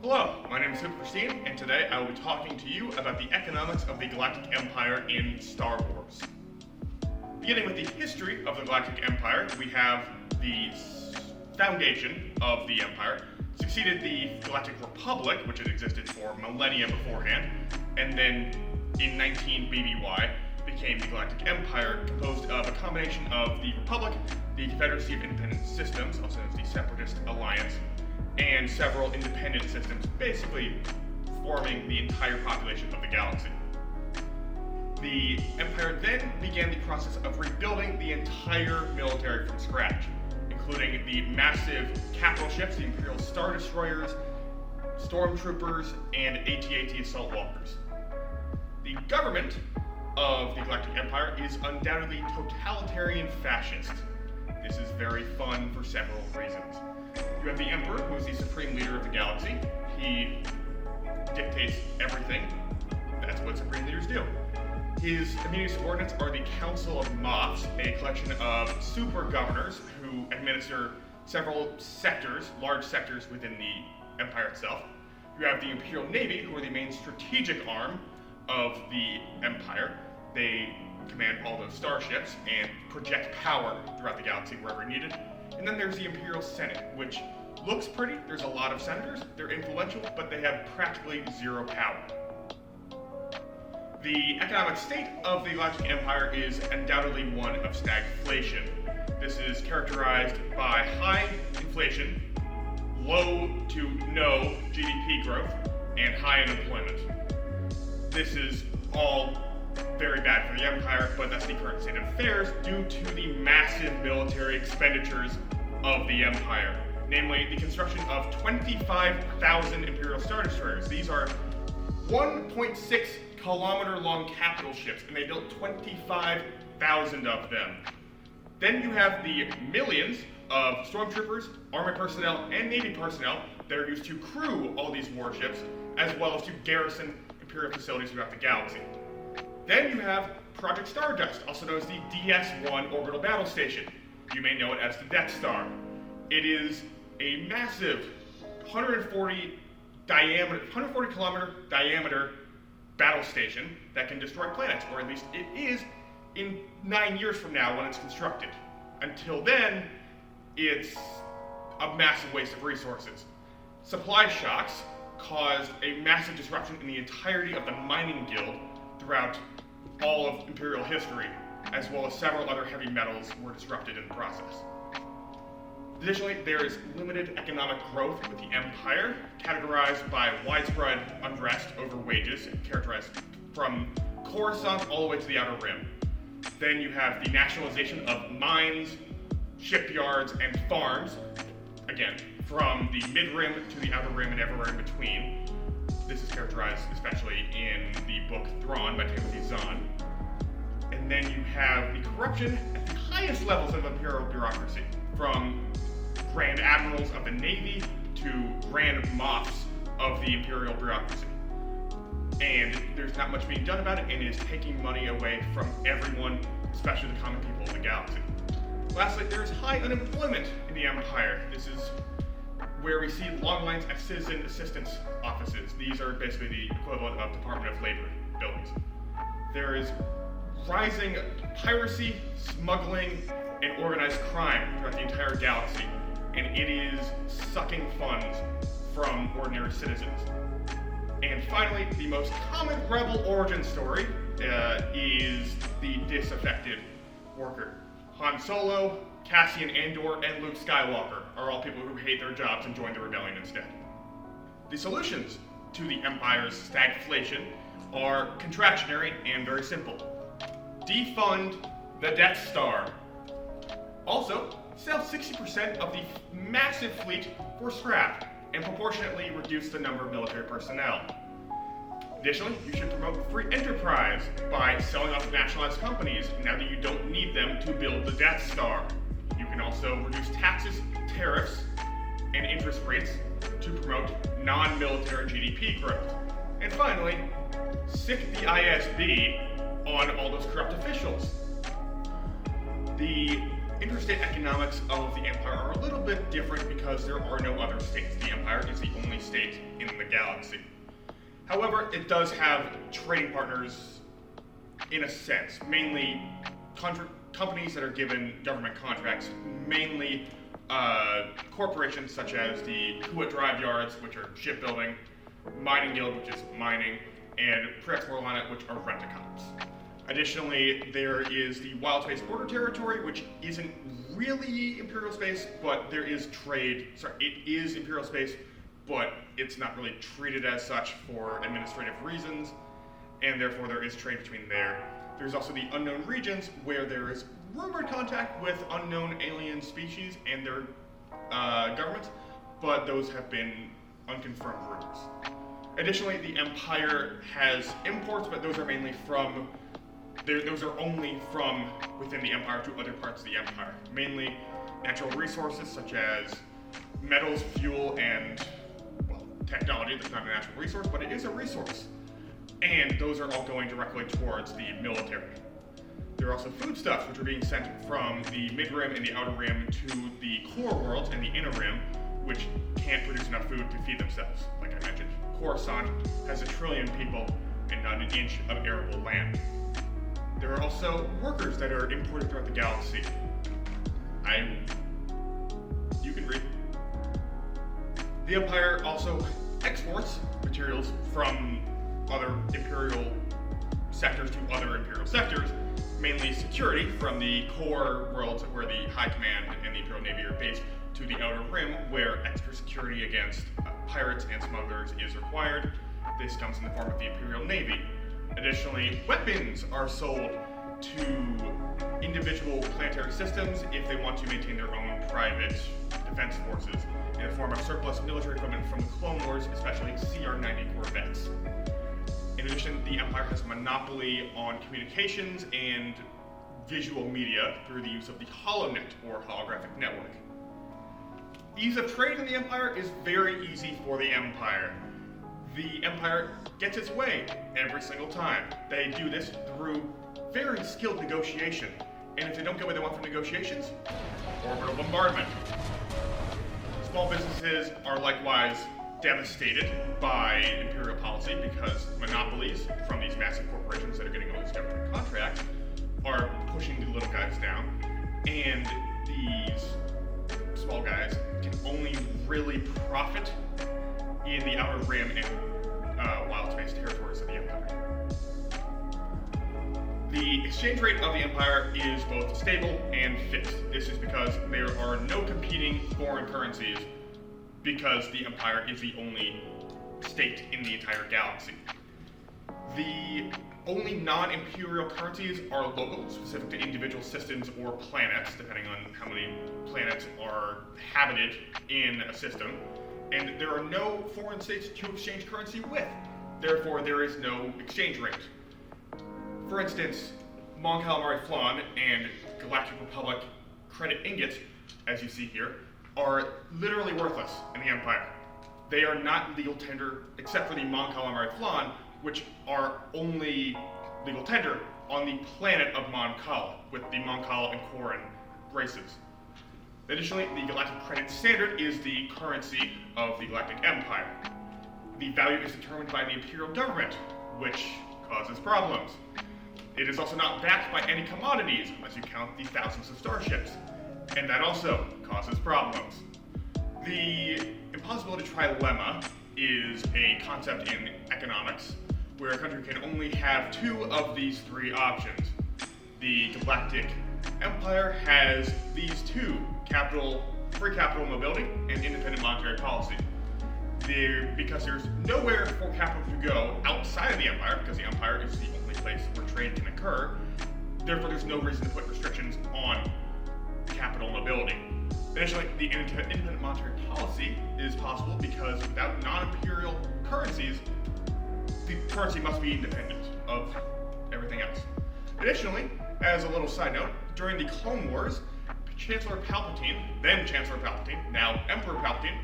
Hello, my name is Christine, and today I will be talking to you about the economics of the Galactic Empire in Star Wars. Beginning with the history of the Galactic Empire, we have the foundation of the Empire, succeeded the Galactic Republic, which had existed for millennia beforehand, and then in 19 BBY became the Galactic Empire, composed of a combination of the Republic, the Confederacy of Independent Systems, also known as the Separatist Alliance, and several independent systems, basically forming the entire population of the galaxy. The Empire then began the process of rebuilding the entire military from scratch, including the massive capital ships, the Imperial Star Destroyers, Stormtroopers, and AT-AT Assault Walkers. The government of the Galactic Empire is undoubtedly totalitarian fascist. This is very fun for several reasons. You have the Emperor, who is the supreme leader of the galaxy. He dictates everything. That's what supreme leaders do. His immediate subordinates are the Council of Moffs, a collection of super governors who administer several sectors, large sectors within the Empire itself. You have the Imperial Navy, who are the main strategic arm of the Empire. They command all those starships and project power throughout the galaxy wherever needed. And then there's the Imperial Senate, which looks pretty. There's a lot of senators. They're influential, but they have practically zero power. The economic state of the Galactic Empire is undoubtedly one of stagflation. This is characterized by high inflation, low to no GDP growth, and high unemployment. This is all very bad for the Empire, but that's the current state of affairs due to the massive military expenditures of the Empire. Namely, the construction of 25,000 Imperial Star Destroyers. These are 1.6 kilometer long capital ships, and they built 25,000 of them. Then you have the millions of Stormtroopers, Army personnel, and Navy personnel that are used to crew all these warships, as well as to garrison Imperial facilities throughout the galaxy. Then you have Project Stardust, also known as the DS-1 Orbital Battle Station. You may know it as the Death Star. It is a massive 140 kilometer diameter battle station that can destroy planets, or at least it is in 9 years from now when it's constructed. Until then, it's a massive waste of resources. Supply shocks caused a massive disruption in the entirety of the mining guild throughout all of Imperial history, as well as several other heavy metals were disrupted in the process. Additionally, there is limited economic growth with the Empire, categorized by widespread unrest over wages, characterized from Coruscant all the way to the Outer Rim. Then you have the nationalization of mines, shipyards, and farms, again, from the Mid-Rim to the Outer Rim and everywhere in between. This is characterized especially in the book Thrawn by Timothy Zahn. And then you have the corruption at the highest levels of Imperial bureaucracy, from Grand Admirals of the Navy to Grand Moffs of the Imperial bureaucracy. And there's not much being done about it, and it is taking money away from everyone, especially the common people of the galaxy. Lastly, there is high unemployment in the Empire. This is where we see long lines at citizen assistance offices. These are basically the equivalent of Department of Labor buildings. There is rising piracy, smuggling, and organized crime throughout the entire galaxy, and it is sucking funds from ordinary citizens. And finally, the most common rebel origin story is the disaffected worker. Han Solo, Cassian Andor, and Luke Skywalker are all people who hate their jobs and join the rebellion instead. The solutions to the Empire's stagflation are contractionary and very simple. Defund the Death Star. Also, sell 60% of the massive fleet for scrap and proportionately reduce the number of military personnel. Additionally, you should promote free enterprise by selling off nationalized companies now that you don't need them to build the Death Star. You can also reduce taxes, tariffs, and interest rates to promote non-military GDP growth. And finally, sick the ISB on all those corrupt officials. The interstate economics of the Empire are a little bit different because there are no other states. The Empire is the only state in the galaxy. However, it does have trading partners in a sense, mainly companies that are given government contracts, mainly corporations such as the Kuwait Drive Yards, which are shipbuilding, Mining Guild, which is mining, and Prex Morlana, which are rent-a-cops. Additionally, there is the Wild Space Border Territory, which isn't really Imperial space, but there is trade. Sorry, it is Imperial space, but it's not really treated as such for administrative reasons, and therefore there is trade between there. There's also the unknown regions, where there is rumored contact with unknown alien species and their governments, but those have been unconfirmed rumors. Additionally, the Empire has imports, but those are mainly from those are only from within the Empire to other parts of the Empire. Mainly natural resources such as metals, fuel, and, well, technology. That's not a natural resource, but it is a resource. And those are all going directly towards the military. There are also foodstuffs, which are being sent from the mid-rim and the outer rim to the core worlds and the inner rim, which can't produce enough food to feed themselves. Like I mentioned, Coruscant has 1 trillion people and not an inch of arable land. There are also workers that are imported throughout the galaxy. You can read. The Empire also exports materials from other Imperial sectors to other Imperial sectors, mainly security from the core worlds where the High Command and the Imperial Navy are based to the Outer Rim, where extra security against pirates and smugglers is required. This comes in the form of the Imperial Navy. Additionally, weapons are sold to individual planetary systems if they want to maintain their own private defense forces in the form of surplus military equipment from the Clone Wars, especially CR-90 Corvettes. In addition, the Empire has a monopoly on communications and visual media through the use of the HoloNet, or holographic network. Ease of trade in the Empire is very easy for the Empire. The Empire gets its way every single time. They do this through very skilled negotiation. And if they don't get what they want from negotiations, orbital bombardment. Small businesses are likewise devastated by Imperial policy because monopolies from these massive corporations that are getting all these government contracts are pushing the little guys down. And these small guys can only really profit in the Outer Rim and Wild Space territories of the Empire. The exchange rate of the Empire is both stable and fixed. This is because there are no competing foreign currencies because the Empire is the only state in the entire galaxy. The only non-imperial currencies are local, specific to individual systems or planets, depending on how many planets are habited in a system. And there are no foreign states to exchange currency with. Therefore, there is no exchange rate. For instance, Mon Calamari Flan and Galactic Republic credit ingots, as you see here, are literally worthless in the Empire. They are not legal tender except for the Mon Calamari Flan, which are only legal tender on the planet of Mon Cala, with the Mon Cala and Quarren races. Additionally, the Galactic Credit Standard is the currency of the Galactic Empire. The value is determined by the Imperial government, which causes problems. It is also not backed by any commodities unless you count the thousands of starships, and that also causes problems. The impossibility trilemma is a concept in economics where a country can only have 2 of these 3 options. The Galactic Empire has these 2: free capital mobility and independent monetary policy. Because there's nowhere for capital to go outside of the Empire, because the Empire is the only place where trade can occur, therefore there's no reason to put restrictions on capital mobility. Additionally, the independent monetary policy is possible because without non-imperial currencies, the currency must be independent of everything else. Additionally, as a little side note, during the Clone Wars, Chancellor Palpatine, then Chancellor Palpatine, now Emperor Palpatine,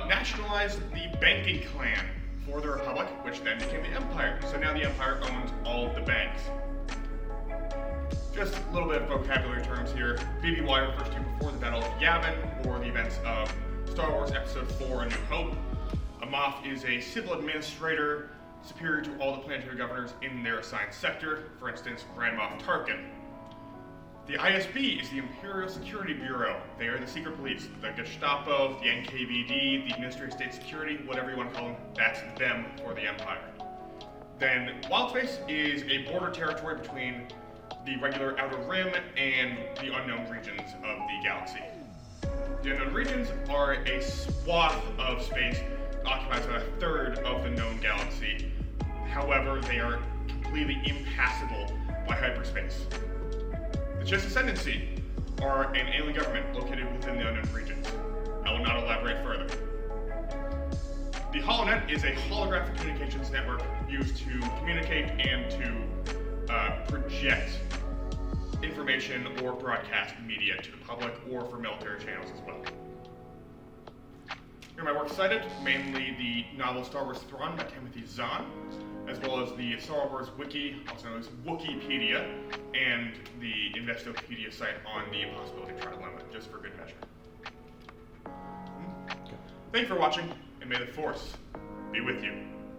nationalized the banking clan for the Republic, which then became the Empire. So now the Empire owns all of the banks. Just a little bit of vocabulary terms here. BBY refers to before the Battle of Yavin, or the events of Star Wars Episode 4, A New Hope. A Moff is a civil administrator superior to all the planetary governors in their assigned sector, for instance, Grand Moff Tarkin. The ISB is the Imperial Security Bureau. They are the secret police, the Gestapo, the NKVD, the Ministry of State Security, whatever you want to call them, that's them for the Empire. Then Wild Space is a border territory between the regular Outer Rim and the unknown regions of the galaxy. The unknown regions are a swath of space that occupies about a third of the known galaxy. However, they are completely impassable by hyperspace. The Chiss Ascendancy are an alien government located within the unknown regions. I will not elaborate further. The HoloNet is a holographic communications network used to communicate and to project information or broadcast media to the public or for military channels as well. Here are my works cited, mainly the novel Star Wars Thrawn by Timothy Zahn, as well as the Star Wars Wiki, also known as Wookieepedia, and the Investopedia site on the Impossibility Trilemma, just for good measure. Thank you for watching, and may the Force be with you.